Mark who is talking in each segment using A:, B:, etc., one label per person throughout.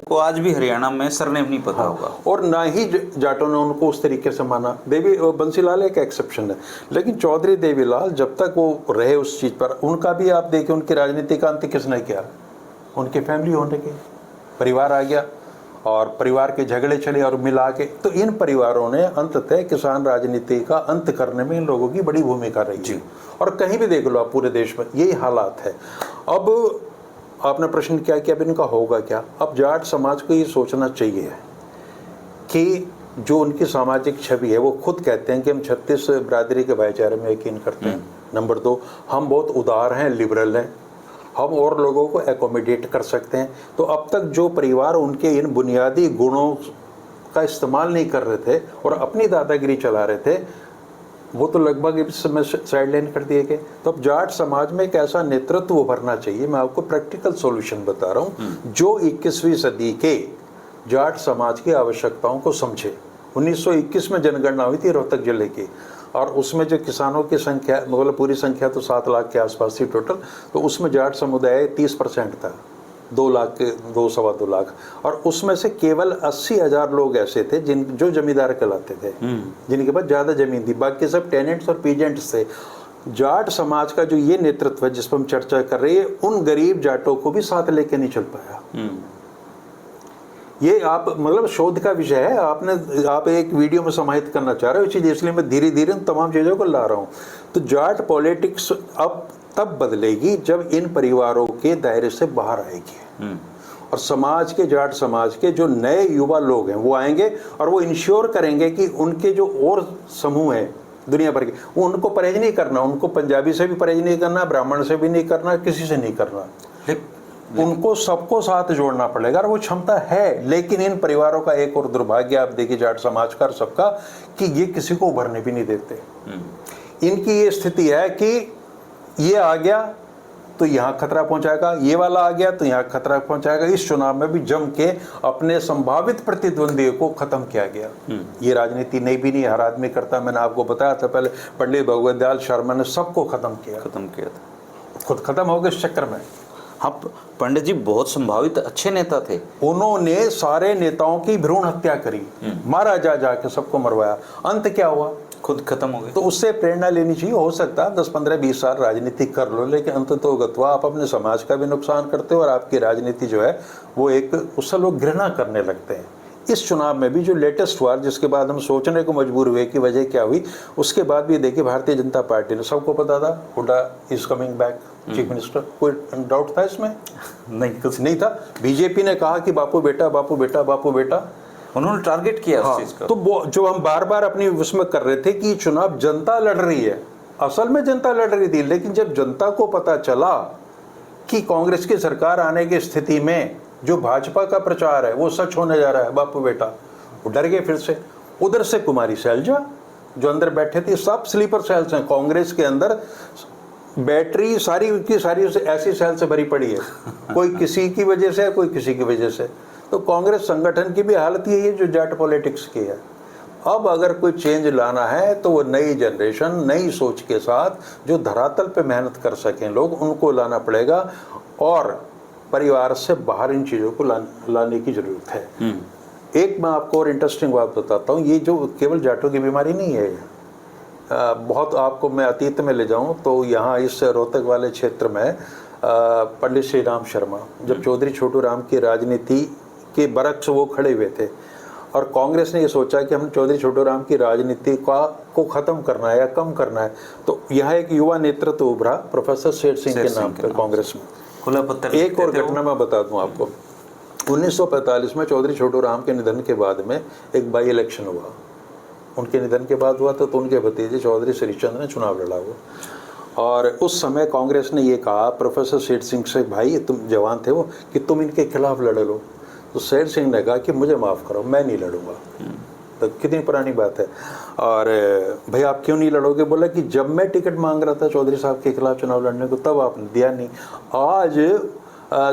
A: को आज भी हरियाणा में सरनेम नहीं पता होगा।
B: और ना ही जाटों ने उनको उस तरीके से माना। देवी बंसीलाल एक एक्सेप्शन है, लेकिन चौधरी देवीलाल जब तक वो रहे उस चीज़ पर, उनका भी आप देखिए उनकी राजनीति का अंत किसने किया? उनकी फैमिली होने के, परिवार आ गया और परिवार के झगड़े चले और मिला के, तो इन परिवारों ने अंततः किसान राजनीति का अंत करने में इन लोगों की बड़ी भूमिका रही है। और कहीं भी देख लो आप पूरे देश में यही हालात है। अब आपने प्रश्न किया कि अब इनका होगा क्या? अब जाट समाज को ये सोचना चाहिए कि जो उनकी सामाजिक छवि है, वो खुद कहते हैं कि हम 36 बिरादरी के भाईचारे में यकीन करते हैं। नंबर 2, हम बहुत उदार हैं, लिबरल हैं, हम और लोगों को एकोमोडेट कर सकते हैं। तो अब तक जो परिवार उनके इन बुनियादी गुणों का इस्तेमाल नहीं कर रहे थे और अपनी दादागिरी चला रहे थे, वो तो लगभग इस समय साइडलाइन कर दिए गए। तो अब जाट समाज में एक ऐसा नेतृत्व उभरना चाहिए। मैं आपको प्रैक्टिकल सॉल्यूशन बता रहा हूँ जो 21वीं सदी के जाट समाज की आवश्यकताओं को समझे। 1921 में जनगणना हुई थी रोहतक जिले की, और उसमें जो किसानों की संख्या, मतलब पूरी संख्या तो 7 लाख के आसपास थी टोटल, तो उसमें जाट समुदाय 30% था, 2 लाख के 2-2.25 लाख, और उसमें से केवल 80,000 लोग ऐसे थे जो जमींदार कहलाते थे, जिनके पास ज़्यादा ज़मीन थी, बाकी सब टेनेंट्स और पीजेंट्स थे। जाट समाज का जो ये नेतृत्व है जिस पर हम चर्चा कर रहे हैं, उन गरीब जाटों को भी साथ लेके नहीं चल पाया। ये आप मतलब शोध का विषय है, आप एक वीडियो में समाहित करना चाह रहे हो चीज़, इसलिए मैं धीरे धीरे उन तमाम चीज़ों को ला रहा हूँ। तो जाट पॉलिटिक्स अब तब बदलेगी जब इन परिवारों के दायरे से बाहर आएगी और समाज के, जाट समाज के जो नए युवा लोग हैं वो आएंगे और वो इंश्योर करेंगे कि उनके जो और समूह हैं दुनिया भर के, वो उनको परहेज नहीं करना, उनको पंजाबी से भी परहेज नहीं करना, ब्राह्मण से भी नहीं करना, किसी से नहीं करना, उनको सबको साथ जोड़ना पड़ेगा। और वो क्षमता है, लेकिन इन परिवारों का एक और दुर्भाग्य आप देखिए जाट समाज का सबका, कि ये किसी को उभरने भी नहीं देते। इनकी ये स्थिति है कि ये आ गया तो यहाँ खतरा पहुंचाएगा, ये वाला आ गया तो यहाँ खतरा पहुंचाएगा। इस चुनाव में भी जम के अपने संभावित प्रतिद्वंदी को खत्म किया गया। ये राजनीति नहीं भी नहीं हर आदमी करता, मैंने आपको बताया था पहले, पंडित भगवत दयाल शर्मा ने सबको खत्म किया था, खुद खत्म हो गए इस चक्कर में।
A: हाँ, पंडित जी बहुत संभावित अच्छे नेता थे।
B: उन्होंने सारे नेताओं की भ्रूण हत्या करी, मारा जाके सबको मरवाया, अंत क्या हुआ?
A: खुद खत्म हो गए।
B: तो उससे प्रेरणा लेनी चाहिए। हो सकता है 10-15-20 साल राजनीति कर लो, लेकिन अंततोगत्वा आप अपने समाज का भी नुकसान करते हो और आपकी राजनीति जो है वो एक, उससे लोग घृणा करने लगते हैं। इस चुनाव में भी जो लेटेस्ट हुआ, जिसके बाद हम सोचने को मजबूर हुए कि वजह क्या हुई, उसके बाद भी देखिए भारतीय जनता पार्टी ने, सबको पता था Hooda is coming back chief minister, कोई डाउट था इसमें?
A: नहीं, कुछ
B: नहीं था। बीजेपी ने कहा कि बापू बेटा बापू बेटा बापू बेटा,
A: उन्होंने टारगेट किया उस चीज का।
B: तो वो जो हम बार बार अपनी उसमें कर रहे थे कि चुनाव जनता लड़ रही है, असल में जनता लड़ रही थी, लेकिन जब जनता को पता चला कि कांग्रेस की सरकार आने की स्थिति में जो भाजपा का प्रचार है वो सच होने जा रहा है बापू बेटा, वो डर गए फिर से। उधर से कुमारी शैलजा जो अंदर बैठे थे, सब स्लीपर सेल्स हैं कांग्रेस के अंदर, बैटरी सारी की सारी ऐसी सेल से भरी पड़ी है, कोई किसी की वजह से, कोई किसी की वजह से। तो कांग्रेस संगठन की भी हालत यही है जो जाट पॉलिटिक्स की है। अब अगर कोई चेंज लाना है तो वो नई जनरेशन, नई सोच के साथ जो धरातल पे मेहनत कर सकें लोग, उनको लाना पड़ेगा और परिवार से बाहर इन चीज़ों को लाने की ज़रूरत है। एक मैं आपको और इंटरेस्टिंग बात बताता हूँ, ये जो केवल जाटों की बीमारी नहीं है, बहुत आपको मैं अतीत में ले जाऊँ तो यहाँ इस रोहतक वाले क्षेत्र में पंडित श्री राम शर्मा, जब चौधरी छोटू राम की राजनीति के बरक्स वो खड़े हुए थे और कांग्रेस ने ये सोचा कि हम चौधरी छोटू राम की राजनीति को ख़त्म करना है या कम करना है, तो यहाँ एक युवा नेतृत्व उभरा प्रोफेसर शेर सिंह के नाम पर कांग्रेस में।
A: खुला पत्थर।
B: एक और घटना मैं बता दूं आपको, 1945 में चौधरी छोटू राम के निधन के बाद में एक बाई इलेक्शन हुआ। उनके निधन के बाद हुआ तो उनके भतीजे चौधरी श्रीचंद ने चुनाव लड़ा हुआ, और उस समय कांग्रेस ने ये कहा प्रोफेसर शेर सिंह से, भाई तुम जवान थे वो, कि तुम इनके खिलाफ लड़ लो। तो शेर सिंह ने कहा कि मुझे माफ़ करो, मैं नहीं लड़ूंगा। तो कितनी पुरानी बात है। और भाई आप क्यों नहीं लड़ोगे? बोला कि जब मैं टिकट मांग रहा था चौधरी साहब के खिलाफ चुनाव लड़ने को, तब आपने दिया नहीं। आज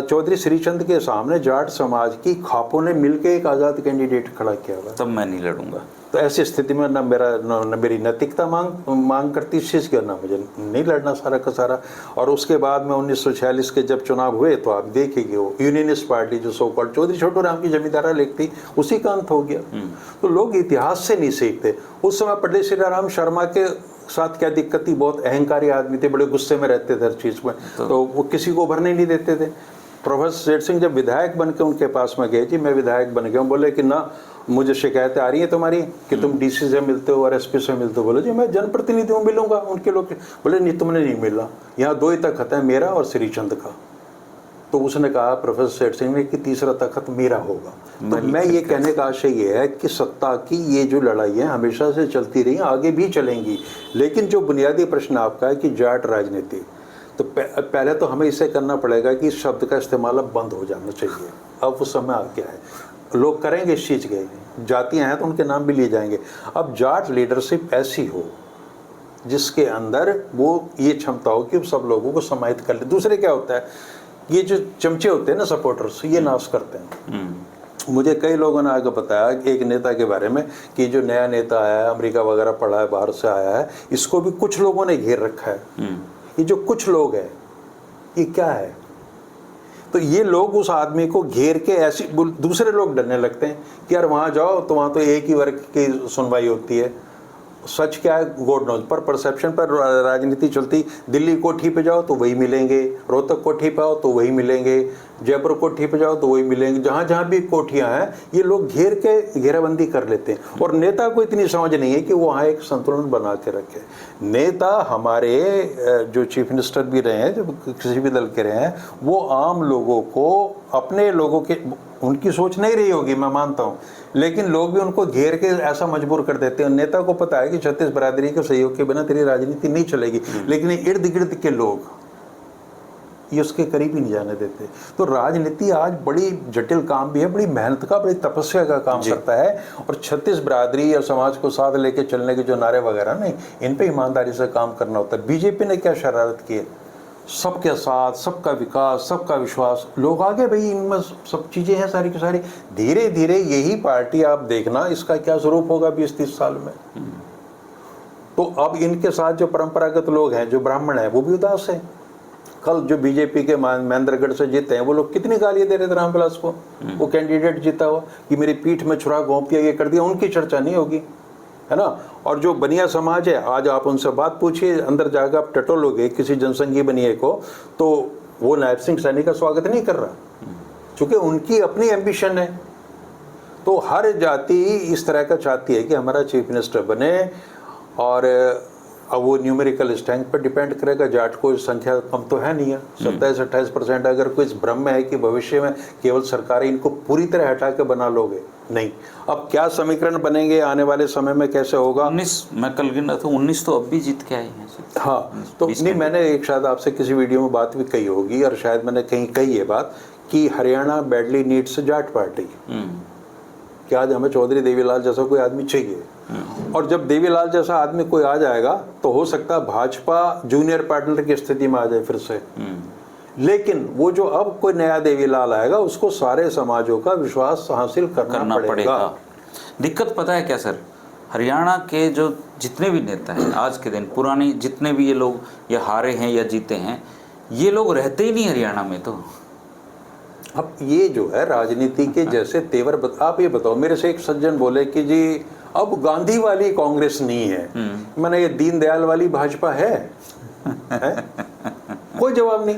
B: चौधरी श्रीचंद के सामने जाट समाज की खापों ने मिलकर एक आज़ाद कैंडिडेट खड़ा किया हुआ,
A: तब मैं नहीं लड़ूंगा।
B: तो ऐसी स्थिति में न मेरी नैतिकता मांग करती इस चीज़ की, ना मुझे नहीं लड़ना सारा का सारा। और उसके बाद में 1946 के जब चुनाव हुए तो आप देखेंगे वो यूनियनिस्ट पार्टी जो सो कॉल्ड चौधरी छोटू राम की जमींदारा लेख थी, उसी का अंत हो गया। तो लोग इतिहास से नहीं सीखते। उस समय पंडित श्री राम शर्मा के साथ क्या दिक्कत थी, बहुत अहंकारी आदमी थे, बड़े गुस्से में रहते थे हर चीज़ में, तो वो किसी को उभरने नहीं देते थे। प्रोफेसर सेठ सिंह जब विधायक बन के उनके पास में गए, जी मैं विधायक बन गया हूँ, बोले कि ना मुझे शिकायतें आ रही हैं तुम्हारी कि तुम डीसी से मिलते हो और एसपी से मिलते हो। बोले जी मैं जनप्रतिनिधि हूँ, मिलूंगा उनके लोग। बोले नहीं तुमने नहीं मिला, यहाँ 2 ही तखत है, मेरा और श्रीचंद का। तो उसने कहा प्रोफेसर सेठ सिंह ने कि तीसरा तखत मेरा होगा। तो मैं ये कहने का आशय ये है कि सत्ता की ये जो लड़ाई है हमेशा से चलती रही, आगे भी चलेंगी। लेकिन जो बुनियादी प्रश्न आपका है कि जाट राजनीति, तो पहले तो हमें इसे करना पड़ेगा कि इस शब्द का इस्तेमाल अब बंद हो जाना चाहिए। अब उस समय आ गया है, लोग करेंगे इस चीज़ के, जातियाँ हैं तो उनके नाम भी लिए जाएंगे। अब जाट लीडरशिप ऐसी हो जिसके अंदर वो ये क्षमता हो कि सब लोगों को समाहित कर ले। दूसरे क्या होता है, ये जो चमचे होते हैं ना सपोर्टर्स, ये नाश करते हैं। मुझे कई लोगों ने आगे बताया एक नेता के बारे में कि जो नया नेता आया है, अमेरिका वगैरह पढ़ा है, बाहर से आया है, इसको भी कुछ लोगों ने घेर रखा है। ये जो कुछ लोग हैं ये क्या है, तो ये लोग उस आदमी को घेर के ऐसी, दूसरे लोग डरने लगते हैं कि यार वहाँ जाओ तो वहाँ तो एक ही वर्ग की सुनवाई होती है। सच क्या है गॉड नोज, पर परसेप्शन पर राजनीति चलती। दिल्ली कोठी पे जाओ तो वही मिलेंगे, रोहतक कोठी पे आओ तो वही मिलेंगे, जयपुर कोठी पे जाओ तो वही मिलेंगे, जहाँ जहाँ भी कोठियाँ हैं ये लोग घेर के घेराबंदी कर लेते हैं। और नेता को इतनी समझ नहीं है कि वो वहाँ एक संतुलन बना के रखे। नेता हमारे जो चीफ मिनिस्टर भी रहे हैं, जो किसी भी दल के रहे हैं, वो आम लोगों को, अपने लोगों के, उनकी सोच नहीं रही होगी मैं मानता हूँ, लेकिन लोग भी उनको घेर के ऐसा मजबूर कर देते हैं। नेता को पता है कि छत्तीस बरादरी के सहयोग के बिना तेरी राजनीति नहीं चलेगी, लेकिन इर्द गिर्द के लोग ये उसके करीब ही नहीं जाने देते। तो राजनीति आज बड़ी जटिल काम भी है, बड़ी मेहनत का, बड़ी तपस्या का काम करता है। और छत्तीस बरादरी और समाज को साथ लेके चलने के जो नारे वगैरह नहीं, इन पे ईमानदारी से काम करना होता है। बीजेपी ने क्या शरारत की है, सबके साथ, सबका विकास, सबका विश्वास, लोग आगे भाई, इनमें सब चीज़ें हैं सारी की सारी। धीरे धीरे यही पार्टी आप देखना इसका क्या स्वरूप होगा 20-30 साल में। तो अब इनके साथ जो परंपरागत लोग हैं, जो ब्राह्मण हैं, वो भी उदास है। कल जो बीजेपी के महेंद्रगढ़ से जीते हैं वो लोग कितनी गालियां दे रहे थे रामविलास को, वो कैंडिडेट जीता हुआ कि मेरी पीठ में छुरा घोंप दिया, ये कर दिया, उनकी चर्चा नहीं होगी, है ना। और जो बनिया समाज है, आज आप उनसे बात पूछिए, अंदर जाकर आप टटोलोगे किसी जनसंघी बनिए को, तो वो नायब सिंह सैनी का स्वागत नहीं कर रहा, क्योंकि उनकी अपनी एम्बिशन है। तो हर जाति इस तरह का चाहती है कि हमारा चीफ मिनिस्टर बने, और अब वो न्यूमेरिकल स्ट्रेंथ पर डिपेंड करेगा। जाट को संख्या कम तो है नहीं है, 27-28%। अगर कोई भ्रम है कि भविष्य में केवल सरकारें इनको पूरी तरह हटा के बना लोगे, नहीं। अब क्या समीकरण बनेंगे आने वाले समय में, कैसे होगा।
A: 19 मैं कल गिन रहा था, 19 तो अब भी जीत के आए हैं।
B: हाँ, तो नहीं, मैंने एक शायद आपसे किसी वीडियो में बात भी कही होगी, और शायद मैंने कहीं कही है बात कि Haryana badly needs Jat party, कि आज हमें चौधरी देवीलाल जैसा कोई आदमी चाहिए। और जब देवीलाल जैसा आदमी कोई आ जाएगा तो हो सकता है भाजपा जूनियर पार्टनर की स्थिति में आ जाए फिर से। लेकिन वो जो अब कोई नया देवीलाल आएगा, उसको सारे समाजों का विश्वास हासिल करना पड़ेगा।
A: दिक्कत पता है क्या सर, हरियाणा के जो जितने भी नेता हैं आज के दिन, पुराने जितने भी ये लोग या हारे हैं या जीते हैं, ये लोग रहते ही नहीं हरियाणा में। तो
B: अब ये जो है राजनीति के जैसे तेवर आप ये बताओ, मेरे से एक सज्जन बोले कि जी अब गांधी वाली कांग्रेस नहीं है, मैंने ये दीनदयाल वाली भाजपा है? कोई जवाब नहीं।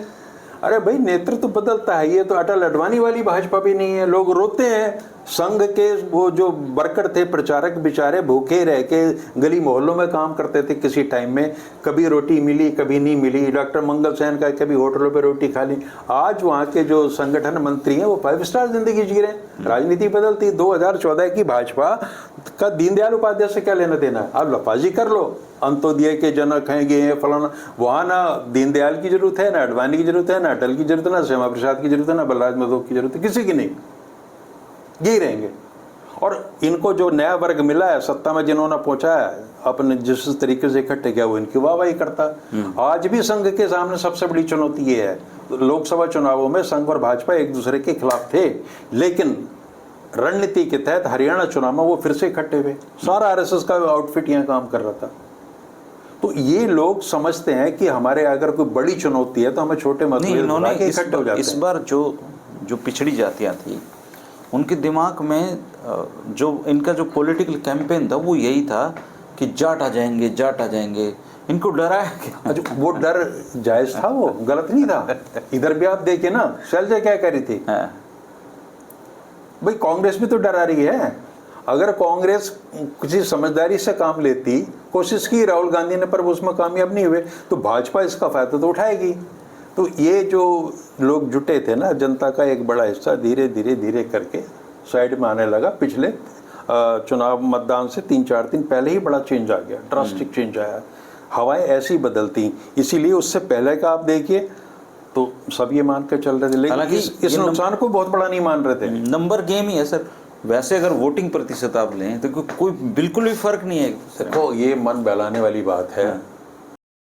B: अरे भाई नेतृत्व तो बदलता है, ये तो अटल अडवाणी वाली भाजपा भी नहीं है। लोग रोते हैं, संघ के वो जो वर्कर थे, प्रचारक, बेचारे भूखे रह के गली मोहल्लों में काम करते थे किसी टाइम में, कभी रोटी मिली कभी नहीं मिली। डॉक्टर मंगल सेन का कभी होटलों पे रोटी खा ली। आज वहाँ के जो संगठन मंत्री हैं वो 5 स्टार जिंदगी जी रहे हैं। राजनीति बदलती। 2014 की भाजपा का दीनदयाल उपाध्याय से क्या लेना देना है? आप लफाजी कर लो, अंत्योदय के जनक हैं, ये हैं, फलाना। वहाँ ना दीनदयाल की जरूरत है, ना अडवाणी की जरूरत है, ना अटल की जरूरत है, ना श्यामा प्रसाद की जरूरत है, ना बलराज माधव की जरूरत है, किसी की नहीं। यही रहेंगे। और इनको जो नया वर्ग मिला है सत्ता में, जिन्होंने पहुंचाया अपने जिस तरीके से इकट्ठे किया, वो इनकी वाहवाही करता। आज भी संघ के सामने सबसे बड़ी चुनौती ये है, लोकसभा चुनावों में संघ और भाजपा एक दूसरे के खिलाफ थे, लेकिन रणनीति के तहत हरियाणा चुनाव में वो फिर से इकट्ठे हुए, सारा आरएसएस का आउटफिट यहाँ काम कर रहा था। तो ये लोग समझते हैं कि हमारे अगर कोई बड़ी चुनौती है तो हमें छोटे मतभेद बना के इकट्ठे हो जाते
A: इस
B: हैं।
A: बार जो पिछड़ी जातियां थी उनके दिमाग में जो इनका जो पॉलिटिकल कैंपेन था वो यही था कि जाट आ जाएंगे, इनको डराया क्या?
B: अच्छा, वो डर जायज था, वो गलत नहीं था। इधर भी आप देखिए ना, शैलजा क्या कह रही थी,
A: हाँ।
B: भाई कांग्रेस भी तो डरा रही है। अगर कांग्रेस किसी समझदारी से काम लेती, कोशिश की राहुल गांधी ने, पर वो उसमें कामयाब नहीं हुए, तो भाजपा इसका फायदा तो उठाएगी। तो ये जो लोग जुटे थे ना, जनता का एक बड़ा हिस्सा धीरे धीरे करके साइड में आने लगा। पिछले चुनाव मतदान से 3-4 दिन पहले ही बड़ा चेंज आ गया, ड्रास्टिक चेंज आया। हवाएं ऐसी बदलती, इसीलिए उससे पहले का आप देखिए तो सब ये मान कर चल रहे थे, लेकिन इस नुकसान को बहुत बड़ा नहीं मान रहे थे।
A: नंबर गेम ही है सर। वैसे अगर वोटिंग प्रतिशत आप लें तो कोई बिल्कुल भी फर्क नहीं है।
B: देखो, ये मन बहलाने वाली बात है।